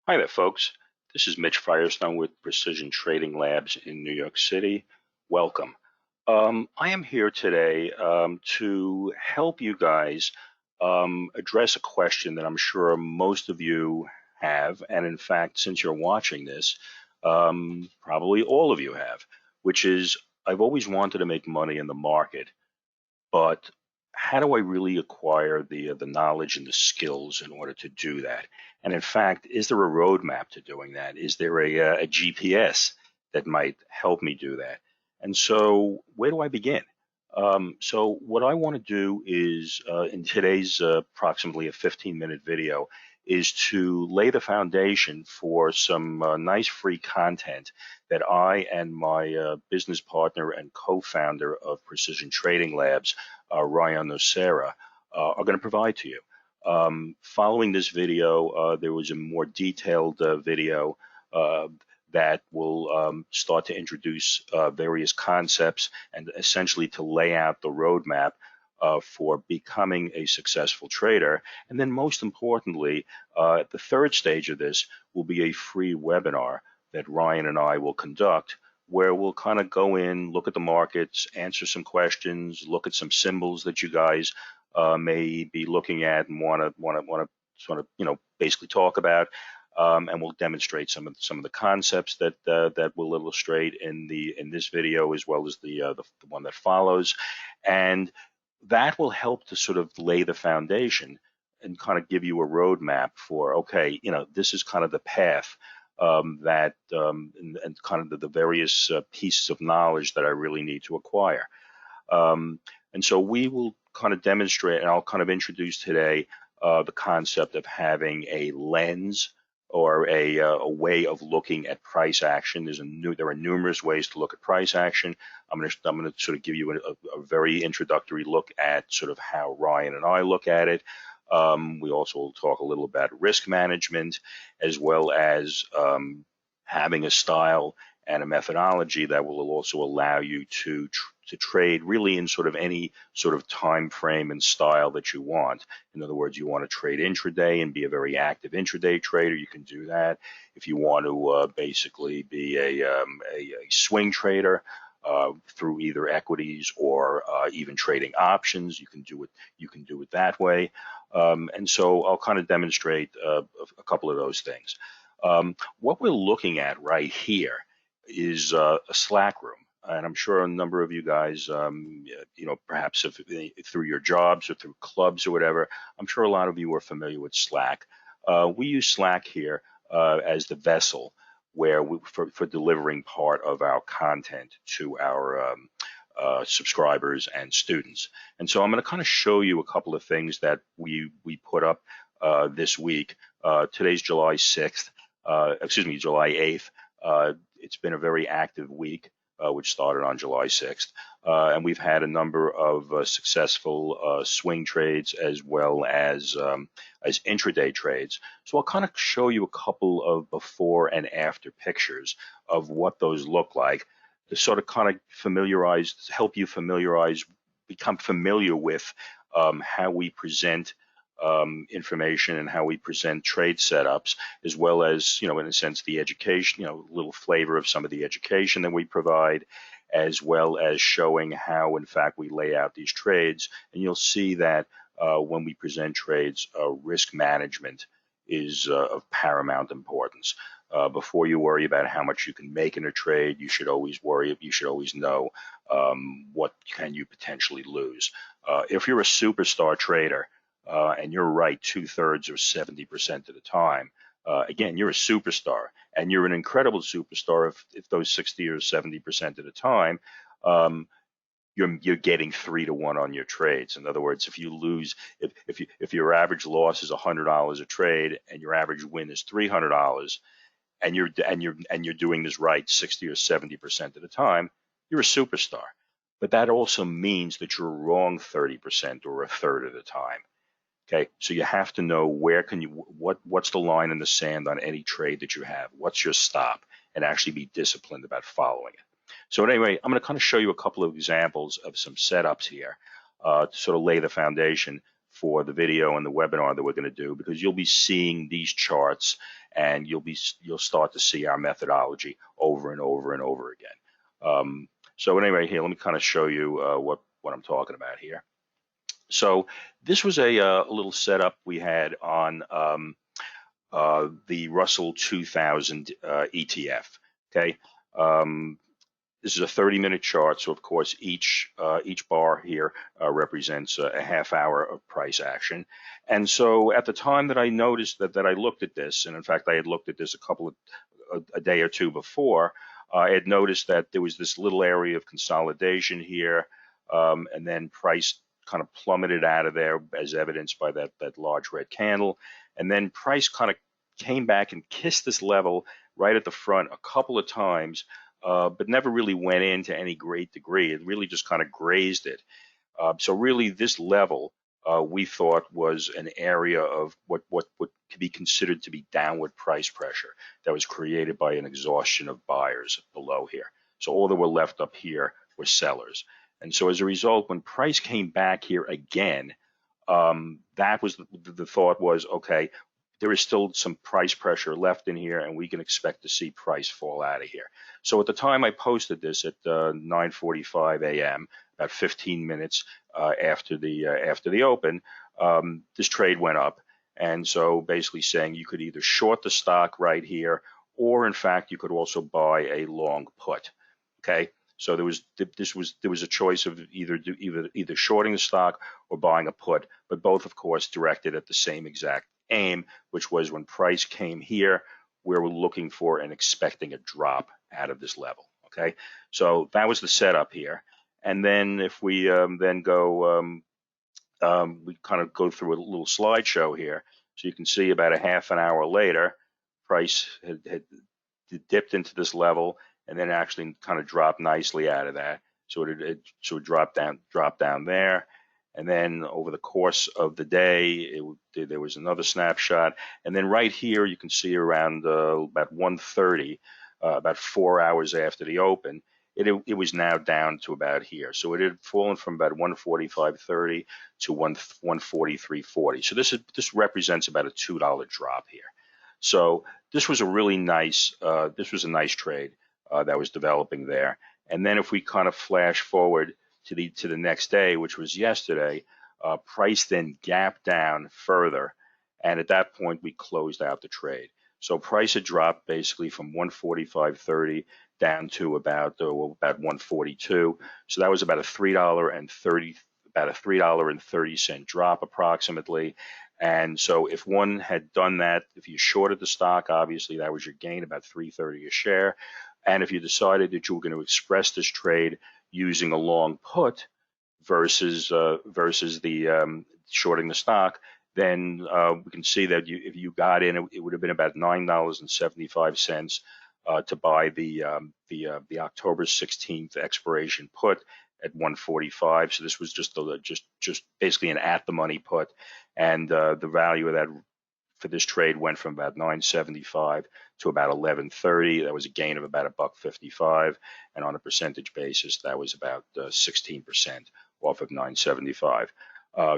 Hi there, folks. This is Mitch Firestone with Precision Trading Labs in New York City. Welcome. I am here today to help you guys address a question that I'm sure most of you have, and in fact, since you're watching this, probably all of you have, which is I've always wanted to make money in the market, but how do I really acquire the knowledge and the skills in order to do that? And in fact, is there a roadmap to doing that? Is there a GPS that might help me do that? And so, where do I begin? So, what I want to do is, in today's approximately a 15-minute video, is to lay the foundation for some nice free content that I and my business partner and co-founder of Precision Trading Labs, Ryan Nocera, are going to provide to you. Following this video, there was a more detailed video that will start to introduce various concepts and essentially to lay out the roadmap for becoming a successful trader. And then most importantly, the third stage of this will be a free webinar that Ryan and I will conduct, where we'll kind of go in, look at the markets, answer some questions, look at some symbols that you guys may be looking at and want to sort of basically talk about, and we'll demonstrate some of the concepts that we'll illustrate in this video as well as the one that follows, and that will help to sort of lay the foundation and kind of give you a roadmap for, okay, this is kind of the path and kind of the various pieces of knowledge that I really need to acquire. And so we will kind of demonstrate, and I'll kind of introduce today the concept of having a lens or a way of looking at price action. There are numerous ways to look at price action. I'm going to sort of give you a very introductory look at sort of how Ryan and I look at it. We also will talk a little about risk management, as well as having a style and a methodology that will also allow you to trade really in sort of any sort of time frame and style that you want. In other words, you want to trade intraday and be a very active intraday trader, you can do that. If you want to basically be a swing trader through either equities or even trading options, you can do it that way. And so I'll kind of demonstrate a couple of those things. What we're looking at right here is a Slack room. And I'm sure a number of you guys, perhaps through your jobs or through clubs or whatever, I'm sure a lot of you are familiar with Slack. We use Slack here as the vessel where for delivering part of our content to our subscribers and students. And so I'm going to kind of show you a couple of things that we put up this week. Today's July 6th, July 8th. It's been a very active week, which started on July 6th. And we've had a number of successful swing trades as well as intraday trades. So I'll kind of show you a couple of before and after pictures of what those look like to sort of kind of help you become familiar with how we present information and how we present trade setups, as well as, in a sense, the education, a little flavor of some of the education that we provide, as well as showing how, in fact, we lay out these trades. And you'll see that when we present trades, risk management is of paramount importance. Before you worry about how much you can make in a trade, you should always know what can you potentially lose. If you're a superstar trader, and you're right 2/3 or 70% of the time, again, you're a superstar, and you're an incredible superstar if those 60 or 70% of the time, you're getting 3-to-1 on your trades. In other words, if you lose, if your average loss is $100 a trade and your average win is $300, and you're doing this right 60 or 70% of the time, you're a superstar. But that also means that you're wrong 30% or a third of the time. Okay, so you have to know what's the line in the sand on any trade that you have, what's your stop, and actually be disciplined about following it. So anyway, I'm going to kind of show you a couple of examples of some setups here to sort of lay the foundation for the video and the webinar that we're going to do, because you'll be seeing these charts and you'll start to see our methodology over and over and over again. So anyway, here, let me kind of show you what I'm talking about here. So this was a little setup we had on the Russell 2000 ETF. Okay, this is a 30-minute chart, so of course each bar here represents a half hour of price action. And so at the time that I noticed that I looked at this, and in fact I had looked at this a day or two before, I had noticed that there was this little area of consolidation here, and then price kind of plummeted out of there, as evidenced by that large red candle, and then price kind of came back and kissed this level right at the front a couple of times, but never really went in to any great degree. It really just kind of grazed it. So really this level we thought was an area of what could be considered to be downward price pressure that was created by an exhaustion of buyers below here. So all that were left up here were sellers. And so as a result, when price came back here again, that was the thought was, okay, there is still some price pressure left in here, and we can expect to see price fall out of here. So at the time I posted this at 9:45 a.m., about 15 minutes after the open, this trade went up, and so basically saying you could either short the stock right here, or in fact you could also buy a long put. Okay, so there was a choice of either shorting the stock or buying a put, but both of course directed at the same exact aim, which was when price came here, we were looking for and expecting a drop out of this level. Okay, so that was the setup here. And then if we then go, we kind of go through a little slideshow here, so you can see about a half an hour later, price had dipped into this level and then actually kind of dropped nicely out of that. So it dropped down there. And then over the course of the day, there was another snapshot. And then right here, you can see around about 1:30, about 4 hours after the open, it was now down to about here. So it had fallen from about 145.30 to 143.40. So this represents about a $2 drop here. So this was a really nice trade that was developing there. And then if we kind of flash forward to the next day, which was yesterday, price then gapped down further, and at that point we closed out the trade. So price had dropped basically from 145.30 down to about 142. So that was about a $3.30 drop approximately. And so if one had done that, if you shorted the stock, obviously that was your gain, about $3.30 a share. And if you decided that you were going to express this trade using a long put versus the shorting the stock, then we can see that if you got in, it would have been about $9.75 to buy the October 16th expiration put at 145. So this was just basically an at the money put, and the value of that for this trade went from about 975 to about 1130. That was a gain of about $1.55, and on a percentage basis, that was about 16% off of 975.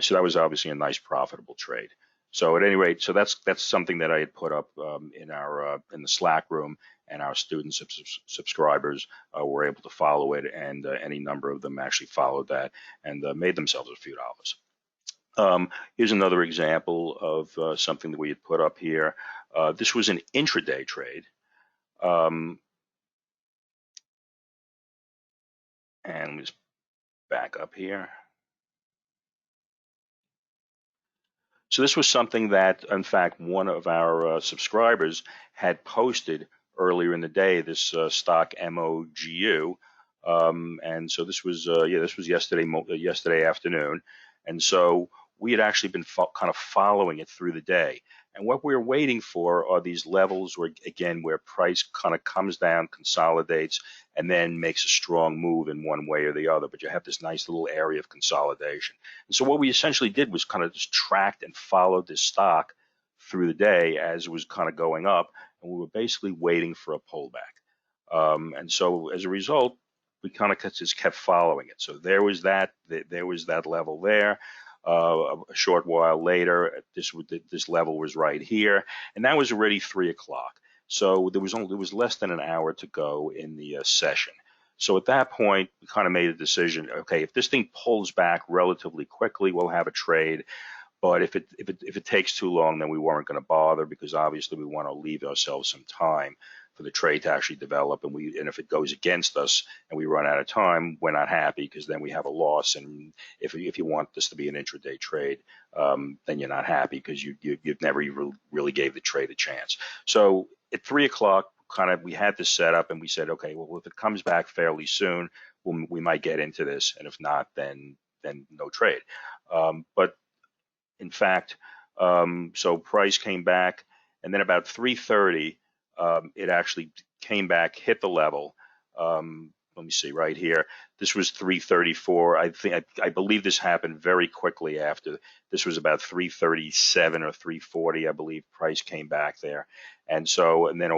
So that was obviously a nice profitable trade. So at any rate, so that's something that I had put up in the Slack room, and our student subscribers were able to follow it, and any number of them actually followed that and made themselves a few dollars. Here's another example of something that we had put up here. This was an intraday trade. And let me just back up here. So this was something that, in fact, one of our subscribers had posted earlier in the day, this stock MOGU. And so this was yesterday afternoon. And so we had actually been kind of following it through the day. And what we're waiting for are these levels where price kind of comes down, consolidates, and then makes a strong move in one way or the other. But you have this nice little area of consolidation. And so what we essentially did was kind of just tracked and followed this stock through the day as it was kind of going up. And we were basically waiting for a pullback. And so as a result, we kind of just kept following it. So there was that level there. A short while later, this level was right here, and that was already 3 o'clock. So there was less than an hour to go in the session. So at that point, we kind of made a decision. Okay, if this thing pulls back relatively quickly, we'll have a trade. But if it takes too long, then we weren't going to bother, because obviously we want to leave ourselves some time for the trade to actually develop. And if it goes against us and we run out of time, we're not happy, because then we have a loss. And if you want this to be an intraday trade, then you're not happy, because you've never really gave the trade a chance. So at 3 o'clock, we had this set up, and we said, okay, well, if it comes back fairly soon, we might get into this, and if not, then no trade. But in fact, so price came back, and then about 3:30, it actually came back, hit the level. Let me see right here. This was 3:34. I believe this happened very quickly after. This was about 3:37 or 3:40, I believe. Price came back there, and then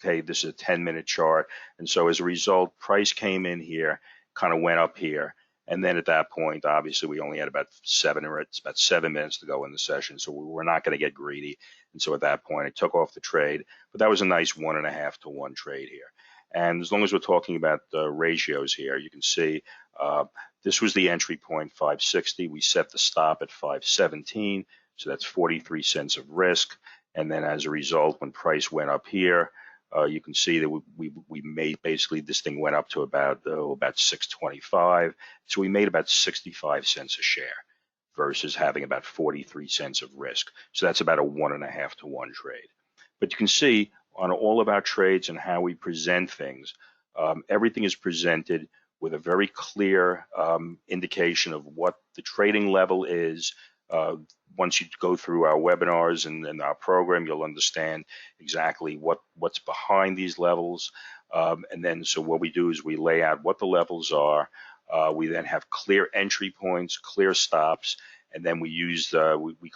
okay, this is a 10-minute chart, and so as a result, price came in here, kind of went up here. And then at that point, obviously, we only had about 7 minutes to go in the session, so we were not going to get greedy. And so at that point, I took off the trade. But that was a nice 1.5 to 1 trade here. And as long as we're talking about the ratios here, you can see this was the entry point, 560. We set the stop at 517, so that's 43 cents of risk. And then as a result, when price went up here, you can see that we made, basically this thing went up to about 625. So we made about 65 cents a share versus having about 43 cents of risk. So that's about a 1.5 to 1 trade. But you can see on all of our trades and how we present things, everything is presented with a very clear indication of what the trading level is. Once you go through our webinars and our program, you'll understand exactly what's behind these levels. And then, so what we do is we lay out what the levels are. We then have clear entry points, clear stops, and then we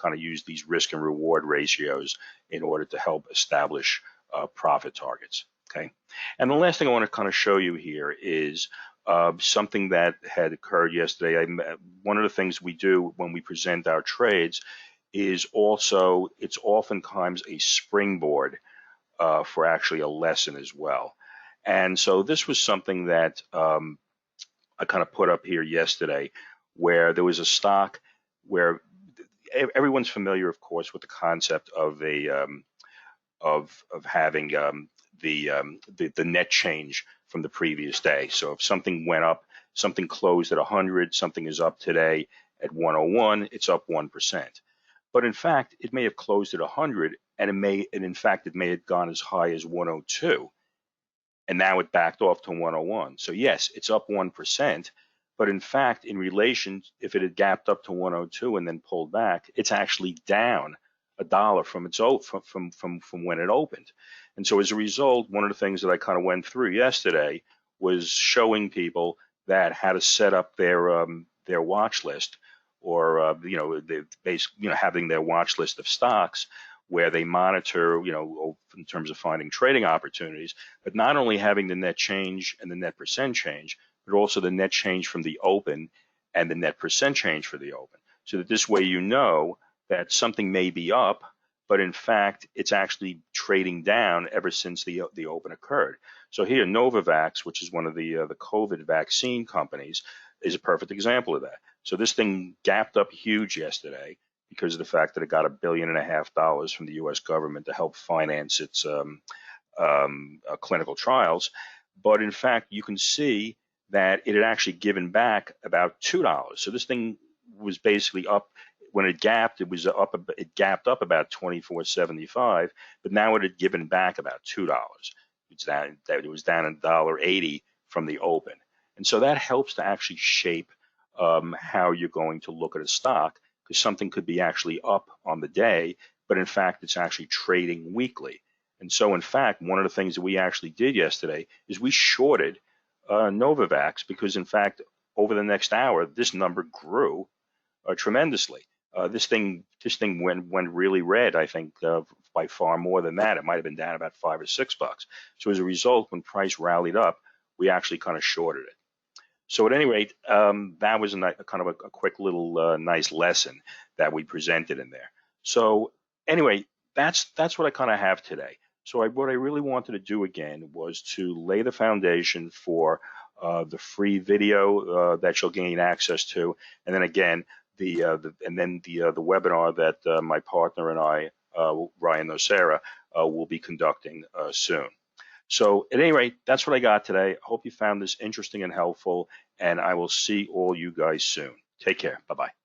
kind of use these risk and reward ratios in order to help establish profit targets. Okay. And the last thing I want to kind of show you here is something that had occurred yesterday. One of the things we do when we present our trades is also, it's oftentimes a springboard for actually a lesson as well. And so this was something that I kind of put up here yesterday, where there was a stock where everyone's familiar, of course, with the concept of having the net change from the previous day. So if something went up, something closed at 100, something is up today at 101, it's up 1%. But in fact, it may have closed at 100, and in fact, it may have gone as high as 102, and now it backed off to 101. So yes, it's up 1%, but in fact, in relation, if it had gapped up to 102 and then pulled back, it's actually down $1 from when it opened. And so as a result, one of the things that I kind of went through yesterday was showing people that how to set up their watch list, or having their watch list of stocks where they monitor, in terms of finding trading opportunities, but not only having the net change and the net percent change, but also the net change from the open and the net percent change for the open. So that this way you know that something may be up, but in fact, it's actually trading down ever since the open occurred. So here, Novavax, which is one of the COVID vaccine companies, is a perfect example of that. So this thing gapped up huge yesterday because of the fact that it got $1.5 billion from the U.S. government to help finance its clinical trials. But in fact, you can see that it had actually given back about $2. So this thing was basically up. When it gapped, it was up. It gapped up about $24.75, but now it had given back about $2. It was down $1.80 from the open, and so that helps to actually shape how you're going to look at a stock, because something could be actually up on the day, but in fact it's actually trading weekly. And so in fact, one of the things that we actually did yesterday is we shorted Novavax, because in fact over the next hour this number grew tremendously. This thing went really red, I think, by far more than that. It might have been down about $5 or $6. So as a result, when price rallied up, we actually kind of shorted it. So at any rate, that was a kind of a quick little nice lesson that we presented in there. So anyway, that's what I kind of have today. So what I really wanted to do again was to lay the foundation for the free video that you'll gain access to, and then again the webinar that my partner and I, Ryan Nocera, will be conducting soon. So at any rate, that's what I got today. I hope you found this interesting and helpful, and I will see all you guys soon. Take care. Bye-bye.